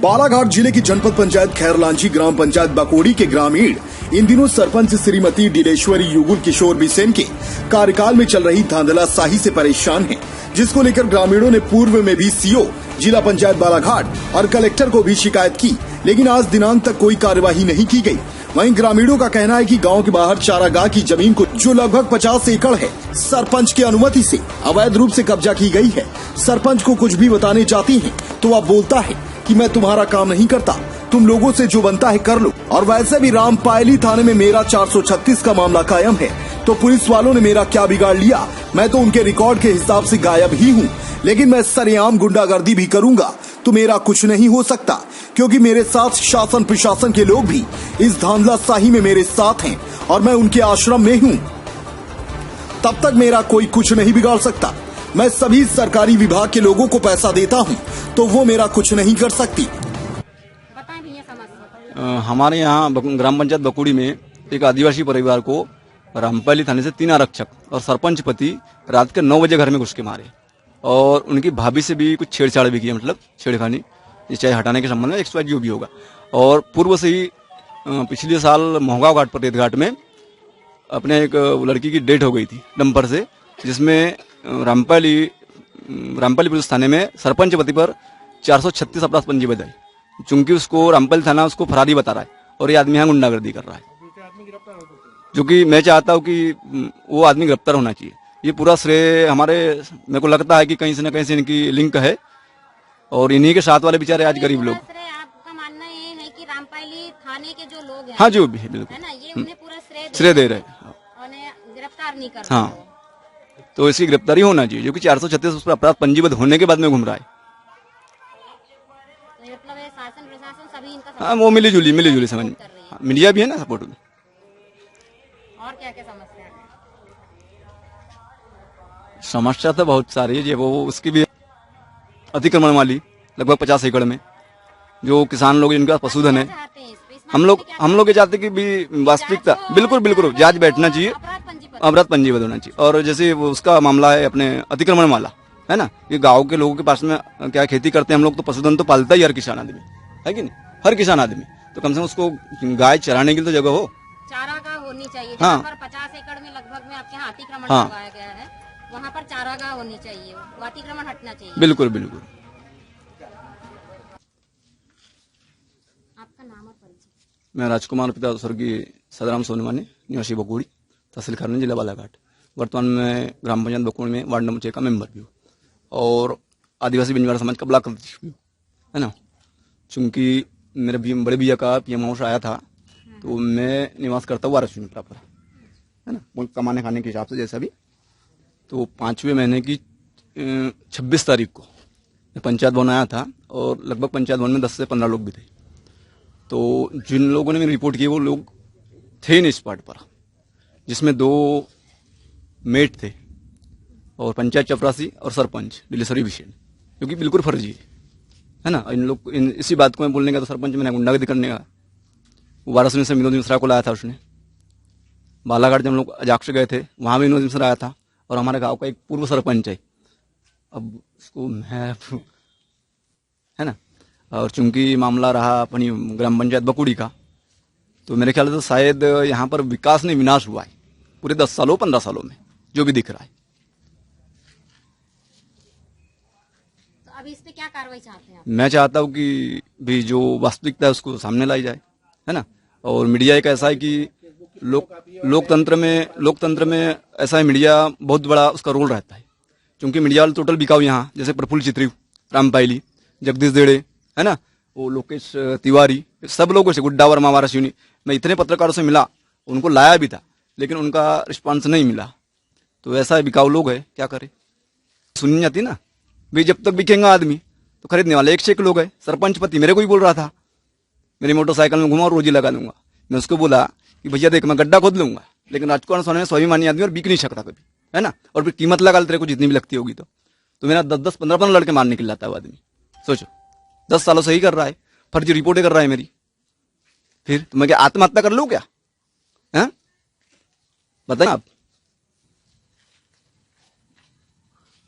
बालाघाट जिले की जनपद पंचायत खैरलांची ग्राम पंचायत बकोड़ी के ग्रामीण इन दिनों सरपंच श्रीमती डिलेश्वरी युगुल किशोर बिसेन के कार्यकाल में चल रही धांधलाशाही से परेशान हैं, जिसको लेकर ग्रामीणों ने पूर्व में भी सीओ जिला पंचायत बालाघाट और कलेक्टर को भी शिकायत की, लेकिन आज दिनांक तक कोई कार्यवाही नहीं की गई। वहीं ग्रामीणों का कहना है कि गांव के बाहर चारागाह की जमीन को जो लगभग 50 एकड़ है, सरपंच की अनुमति से अवैध रूप से कब्जा की गई है। सरपंच को कुछ भी बताने जाती हैं तो वह बोलता है कि मैं तुम्हारा काम नहीं करता, तुम लोगों से जो बनता है कर लो। और वैसे भी रामपायली थाने में मेरा 436 का मामला कायम है, तो पुलिस वालों ने मेरा क्या बिगाड़ लिया? मैं तो उनके रिकॉर्ड के हिसाब से गायब ही हूँ, लेकिन मैं सरेआम गुंडागर्दी भी करूंगा तो मेरा कुछ नहीं हो सकता, क्योंकि मेरे साथ शासन प्रशासन के लोग भी इस धांधलाशाही में मेरे साथ हैं और मैं उनके आश्रम में हूँ। तब तक मेरा कोई कुछ नहीं बिगाड़ सकता। मैं सभी सरकारी विभाग के लोगों को पैसा देता हूँ तो वो मेरा कुछ नहीं कर सकती। हमारे यहाँ ग्राम पंचायत बकोड़ी में एक आदिवासी परिवार को रामपायली थाने से 3 आरक्षक और सरपंच पति रात के 9 बजे घर में घुस के मारे और उनकी भाभी से भी कुछ छेड़छाड़ भी की, मतलब छेड़खानी, चाहे हटाने के संबंध में एक्स वाई जो भी होगा। और पूर्व से ही पिछले साल मोहगांव घाट पर रेत घाट में अपने एक लड़की की डेथ हो गई थी डंपर से, जिसमें रामपायली पुलिस थाने में सरपंच पति पर 436 अपराध पंजीबद्ध है, चूंकि उसको रामपायली थाना उसको फरारी बता रहा है और ये आदमी यहाँ गुंडागर्दी कर रहा है, जो कि मैं चाहता हूँ कि वो आदमी गिरफ्तार होना चाहिए। ये पूरा श्रेय मेरे को लगता है कि कहीं से न कहीं से इनकी लिंक है और इन्हीं के साथ वाले बेचारे आज गरीब लोग। आपका मानना ये है कि रामपायली थाने के जो लोग हैं, हाँ जो भी है बिल्कुल, है ना, ये उन्हें पूरा श्रेय दे रहे और गिरफ्तार नहीं कर। हाँ, तो इसकी गिरफ्तारी होना चाहिए, जो कि 436 उस पर अपराध पंजीबद्ध होने के बाद में घूम रहा है। मतलब शासन प्रशासन सभी इनका, हाँ वो मिली जुली समझ में, मीडिया भी है ना सपोर्ट में। और क्या क्या समस्या है? समस्या तो बहुत सारी है, वो उसकी भी अतिक्रमण वाली लगभग 50 एकड़ में जो किसान लोग जिनके पास पशुधन है, हम लोग ये चाहते कि भी वास्तविकता बिल्कुल जांच बैठना चाहिए, अपराध पंजीबद्ध होना चाहिए। और जैसे वो उसका मामला है अपने अतिक्रमण वाला, है ना, ये गांव के लोगों के पास में क्या खेती करते हैं हम लोग, तो पशुधन तो पालता ही हर किसान आदमी, है कि नहीं, हर किसान आदमी, तो कम से कम उसको गाय चराने के लिए तो जगह हो, चारागाह होनी चाहिए। हाँ, पर 50 एकड़ में लगभग में आपके यहाँ अतिक्रमण करवाया गया है, वहाँ पर चारागाह होनी चाहिए, वो अतिक्रमण हटना चाहिए। बिल्कुल। आपका नाम और परिचय? मैं राजकुमार पिता स्वर्गीय सदराम सोनवानी, निवासी बकोड़ी, तहसील खैरलांची, जिला बालाघाट। वर्तमान में ग्राम पंचायत बकोड़ी में वार्ड नंबर 6 का मेंबर भी हूँ और आदिवासी बंजारा समाज का ब्लॉक अध्यक्ष भी हूँ, है ना। चूंकि मेरे बड़े भैया का पीएम हाउस आया था, तो मैं निवास करता हुआ वाराणसी में प्रॉपर, है ना, कमाने खाने के हिसाब से जैसा भी। तो 5वें महीने की 26 तारीख को पंचायत भवन आया था और लगभग पंचायत भवन में 10 से 15 लोग भी थे। तो जिन लोगों ने मेरी रिपोर्ट की वो लोग थे नहीं स्पॉट पर, जिसमें 2 मेट थे और पंचायत चपरासी और सरपंच डिलेश्वरी बिसेन, जो कि बिल्कुल फर्जी है ना। इन लोग इसी बात को मैं बोलने का, तो सरपंच मैंने गुंडागर्दी करने का, वाराणसी से विनोद मिश्रा को लाया था उसने। बालाघाट जब हम लोग अजाक्ष गए थे, वहां भी विनोद मिश्रा आया था और हमारे गांव का एक पूर्व सरपंच है, अब उसको मैं, है ना। और चूंकि मामला रहा अपनी ग्राम पंचायत बकोड़ी का, तो मेरे ख्याल से शायद यहाँ पर विकास नहीं विनाश हुआ है पूरे 10 सालों 15 सालों में, जो भी दिख रहा है। तो अभी इस पे क्या कार्रवाई चाहते हैं आप? मैं चाहता हूँ कि भी जो वास्तविकता है उसको सामने लाई जाए, है ना। और मीडिया एक ऐसा है कि लोकतंत्र में ऐसा है, मीडिया बहुत बड़ा उसका रोल रहता है, क्योंकि मीडिया वाले टोटल बिकाऊ यहाँ, जैसे प्रफुल्ल चित्री, रामपायली, जगदीश देड़े, है ना, वो लोकेश तिवारी, सब लोगों से, गुड्डा वर्मा वाराणसी, मैं इतने पत्रकारों से मिला, उनको लाया भी था, लेकिन उनका रिस्पांस नहीं मिला। तो ऐसा बिकाऊ लोग है, क्या करे, सुननी जाती ना भाई, जब तक बिकेगा आदमी तो खरीदने वाले एक से एक लोग है। सरपंच पति मेरे को ही बोल रहा था, मेरी मोटरसाइकिल में घुमा और रोजी लगा दूंगा। मैं उसको बोला कि भैया देख, मैं गड्ढा खोद लूंगा, लेकिन राजकुमार सोने में स्वाभिमानी आदमी और बिक नहीं सकता कभी, है ना, और फिर कीमत लगा तेरे को जितनी भी लगती होगी। तो मेरा 10-10, 15-15 लड़के मार निकल जाता है वो आदमी, सोचो, 10 सालों से ही कर रहा है, फर्जी रिपोर्टें कर रहा है मेरी। फिर तो मैं क्या आत्महत्या कर लूं क्या, है, बताइए आप।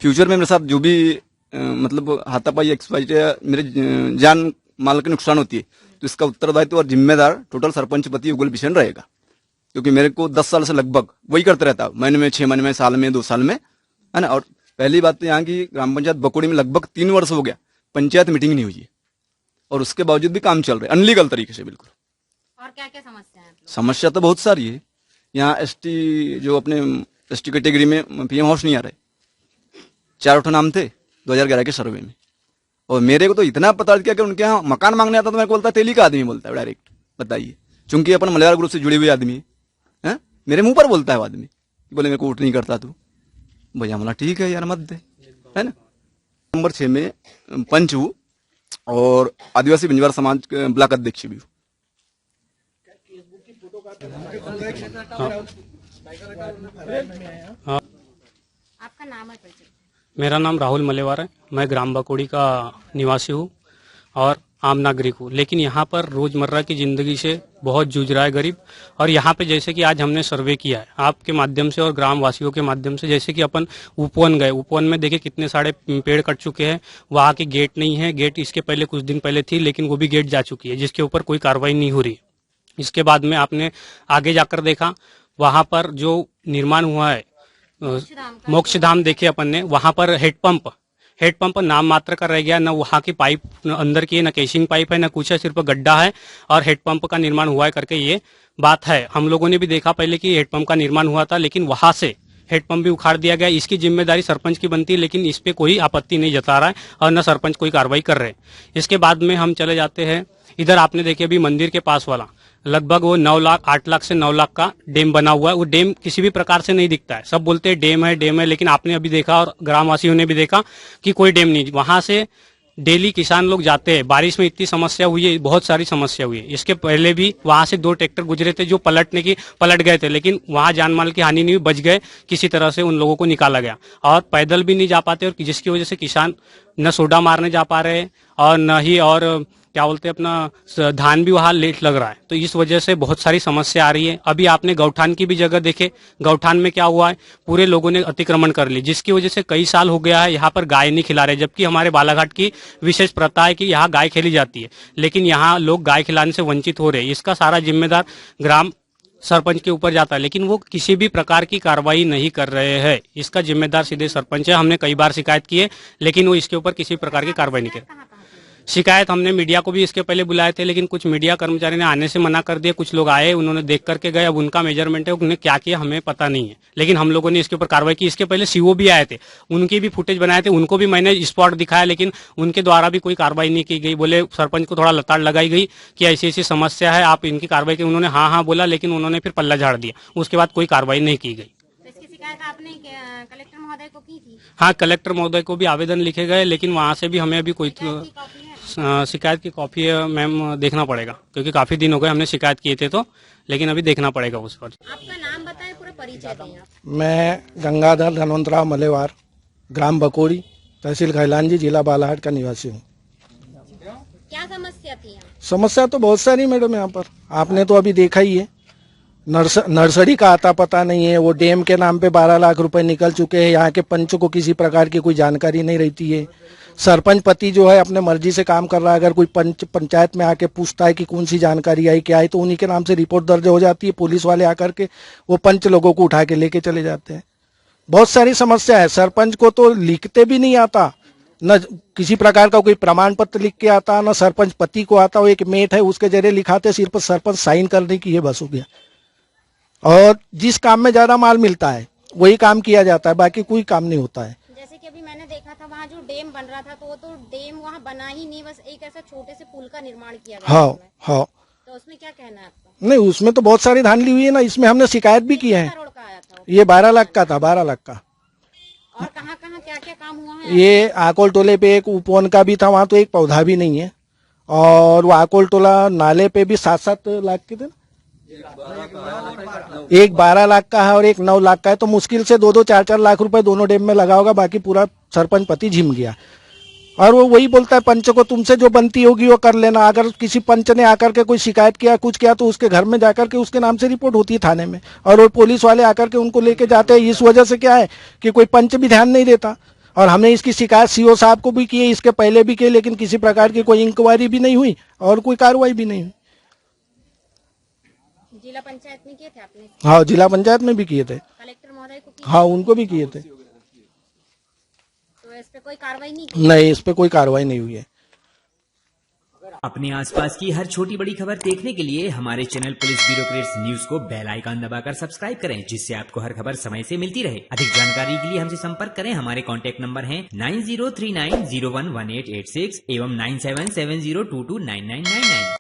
फ्यूचर में मेरे साथ जो भी मतलब हाथापाई एक्सपाइट मेरे जान माल की नुकसान होती है तो इसका उत्तरदायित्व और जिम्मेदार टोटल सरपंच पति युगल किशन रहेगा, क्योंकि मेरे को 10 साल से लगभग वही करते रहता, महीने में, 6 महीने में, साल में, 2 साल में, है ना। और पहली बात तो यहाँ की ग्राम पंचायत बकोड़ी में लगभग 3 वर्ष हो गया पंचायत मीटिंग नहीं हुई है और उसके बावजूद भी काम चल रहा है अनलीगल तरीके से बिल्कुल। और क्या क्या समस्या है? समस्या तो बहुत सारी है यहाँ। एसटी जो अपने एसटी कैटेगरी में पीएम हाउस नहीं आ रहे, 4 नाम थे 2011 के सर्वे में, और मेरे को तो इतना पता किया कि उनके यहाँ मकान मांगने आता तो मैं बोलता तेली का आदमी बोलता है डायरेक्ट, बताइए, चूंकि अपन मलयार ग्रुप से जुड़े हुए आदमी है, मेरे मुंह पर बोलता है वो आदमी, बोले मेरे को वोट नहीं करता तू, भैया बोला ठीक है यार मत दे, है ना। नंबर 6 में पंच हूँ और आदिवासी बंजारा समाज के ब्लॉक अध्यक्ष भी हूँ। आपका नाम है परिचय? मेरा नाम राहुल मलेवार है। मैं ग्राम बकोड़ी का निवासी हूँ और आम नागरिक हूँ, लेकिन यहाँ पर रोजमर्रा की जिंदगी से बहुत जूझ रहा है गरीब। और यहाँ पे जैसे कि आज हमने सर्वे किया है आपके माध्यम से और ग्राम वासियों के माध्यम से, जैसे कि अपन उपवन गए, उपवन में देखे कितने सारे पेड़ कट चुके हैं, वहाँ की गेट नहीं है, गेट इसके पहले कुछ दिन पहले थी लेकिन वो भी गेट जा चुकी है जिसके ऊपर कोई कार्रवाई नहीं हो रही। इसके बाद में आपने आगे जाकर देखा वहाँ पर जो निर्माण हुआ है मोक्षधाम देखे अपन ने, वहाँ पर हेडपंप नाम मात्र का रह गया, न वहाँ की पाइप अंदर की है, न केशिंग पाइप है, न कुछ है, सिर्फ गड्ढा है और हेडपंप का निर्माण हुआ है करके ये बात है। हम लोगों ने भी देखा पहले कि हेडपंप का निर्माण हुआ था लेकिन वहां से हेडपंप भी उखाड़ दिया गया। इसकी जिम्मेदारी सरपंच की बनती है लेकिन इस पे कोई आपत्ति नहीं जता रहा है और न सरपंच कोई कार्रवाई कर रहे हैं। इसके बाद में हम चले जाते हैं इधर, आपने देखे अभी मंदिर के पास वाला लगभग वो 9 लाख 8 लाख से 9 लाख का डैम बना हुआ है। वो डैम किसी भी प्रकार से नहीं दिखता है, सब बोलते हैं डैम है, लेकिन आपने अभी देखा और ग्रामवासियों ने भी देखा कि कोई डैम नहीं। वहां से डेली किसान लोग जाते हैं, बारिश में इतनी समस्या हुई है, बहुत सारी समस्या हुई है। इसके पहले भी वहां से 2 ट्रैक्टर गुजरे थे जो पलट गए थे, लेकिन वहां जान माल की हानि नहीं हुई, बच गए, किसी तरह से उन लोगों को निकाला गया। और पैदल भी नहीं जा पाते और जिसकी वजह से किसान न सोडा मारने जा पा रहे और न ही और क्या बोलते हैं अपना धान भी वहां लेट लग रहा है। तो इस वजह से बहुत सारी समस्या आ रही है। अभी आपने गौठान की भी जगह देखे, गौठान में क्या हुआ है, पूरे लोगों ने अतिक्रमण कर ली जिसकी वजह से कई साल हो गया है यहाँ पर गाय नहीं खिला रहे, जबकि हमारे बालाघाट की विशेष प्रथा है कि यहाँ गाय खिलाई जाती है, लेकिन यहाँ लोग गाय खिलाने से वंचित हो रहे हैं। इसका सारा जिम्मेदार ग्राम सरपंच के ऊपर जाता है, लेकिन वो किसी भी प्रकार की कार्रवाई नहीं कर रहे हैं। इसका जिम्मेदार सीधे सरपंच है। हमने कई बार शिकायत की है लेकिन वो इसके ऊपर किसी प्रकार की कार्रवाई नहीं कर। शिकायत हमने मीडिया को भी इसके पहले बुलाए थे लेकिन कुछ मीडिया कर्मचारी ने आने से मना कर दिया। कुछ लोग आए, उन्होंने देख करके गए, अब उनका मेजरमेंट है, उन्होंने क्या किया हमें पता नहीं है, लेकिन हम लोगों ने इसके ऊपर कार्रवाई की। इसके पहले सीओ भी आए थे, उनकी भी फुटेज बनाए थे, उनको भी मैंने स्पॉट दिखाया लेकिन उनके द्वारा भी कोई कार्रवाई नहीं की गई। बोले सरपंच को थोड़ा लताड़ लगाई गई कि ऐसी ऐसी समस्या है, आप इनकी कार्रवाई की। उन्होंने हाँ बोला लेकिन उन्होंने फिर पल्ला झाड़ दिया, उसके बाद कोई कार्रवाई नहीं की गई। शिकायत आपने कलेक्टर महोदय को की थी? हाँ, कलेक्टर महोदय को भी आवेदन लिखे गए लेकिन वहाँ से भी हमें अभी कोई शिकायत की कॉपी है मैम, देखना पड़ेगा क्योंकि काफी दिन हो गए हमने शिकायत किए थे, तो लेकिन अभी देखना पड़ेगा उस पर। आपका नाम बताएं, पूरा परिचय दें आप। मैं गंगाधर धनवंतराव मलेवार, ग्राम बकोड़ी, तहसील खैलांजी, जिला बालाघाट का निवासी हूँ। क्या समस्या थी यहाँ? समस्या तो बहुत सारी मैडम, यहाँ पर आपने तो अभी देखा ही है, नर्सरी का आता पता नहीं है। वो डैम के नाम पे 12 लाख रुपए निकल चुके हैं। यहाँ के पंच को किसी प्रकार की कोई जानकारी नहीं रहती है। सरपंच पति जो है अपने मर्जी से काम कर रहा है। अगर कोई पंचायत में आके पूछता है कि कौन सी जानकारी आई क्या आई, तो उन्हीं के नाम से रिपोर्ट दर्ज हो जाती है। पुलिस वाले आकर के वो पंच लोगों को उठा के लेके चले जाते हैं। बहुत सारी समस्या है। सरपंच को तो लिखते भी नहीं आता, न किसी प्रकार का कोई प्रमाण पत्र लिख के आता, न सरपंच पति को आता। वो एक मेट है उसके जरिए लिखाते, सिर्फ सरपंच साइन करने की, ये बस हो गया। और जिस काम में ज्यादा माल मिलता है वही काम किया जाता है, बाकी कोई काम नहीं होता है। जैसे कि अभी मैंने देखा था वहाँ जो डैम बन रहा था, तो वो तो डैम वहाँ बना ही नहीं, बस एक ऐसा छोटे से पुल का निर्माण किया गया। हाँ। तो उसमें क्या कहना है आपका? नहीं, उसमें तो बहुत सारी धान ली हुई है ना। इसमें हमने शिकायत भी की है। करोड़ का आया था ये 12 लाख का था, 12 लाख का। और कहाँ कहाँ क्या क्या काम हुआ है? ये आकोल टोले पे एक उपवन का भी था, वहाँ तो एक पौधा भी नहीं है। और वो आकोल टोला नाले पे भी 7-7 लाख के थे, एक 12 लाख का है और एक 9 लाख का है। तो मुश्किल से 2-2, 4-4 लाख रुपए दोनों डैम में लगा होगा। बाकी पूरा सरपंच पति झिम गया। और वो वही बोलता है पंच को, तुमसे जो बनती होगी वो कर लेना। अगर किसी पंच ने आकर के कोई शिकायत किया, कुछ किया, तो उसके घर में जाकर के उसके नाम से रिपोर्ट होती है थाने में, और वो पुलिस वाले आकर के उनको लेके जाते हैं। इस वजह से क्या है कि कोई पंच भी ध्यान नहीं देता और हमने इसकी शिकायत सीओ साहब को भी की है, इसके पहले भी की, लेकिन किसी प्रकार की कोई इंक्वायरी भी नहीं हुई और कोई कार्रवाई भी नहीं हुई। जिला पंचायत में किए थे आपने? हाँ, जिला पंचायत में भी किए थे। कलेक्टर महोदय को किए? हाँ, उनको भी किए थे। तो इस पे कोई कार्रवाई नहीं की? नहीं, इस पे कोई कार्रवाई नहीं हुई है। अपने आसपास की हर छोटी बड़ी खबर देखने के लिए हमारे चैनल पुलिस ब्यूरोक्रेट्स न्यूज को बेल आइकन दबाकर सब्सक्राइब करें, जिससे आपको हर खबर समय से मिलती रहे। अधिक जानकारी के लिए हमसे संपर्क करें। हमारे कॉन्टैक्ट नंबर हैं 9039011886 एवं 9770229999।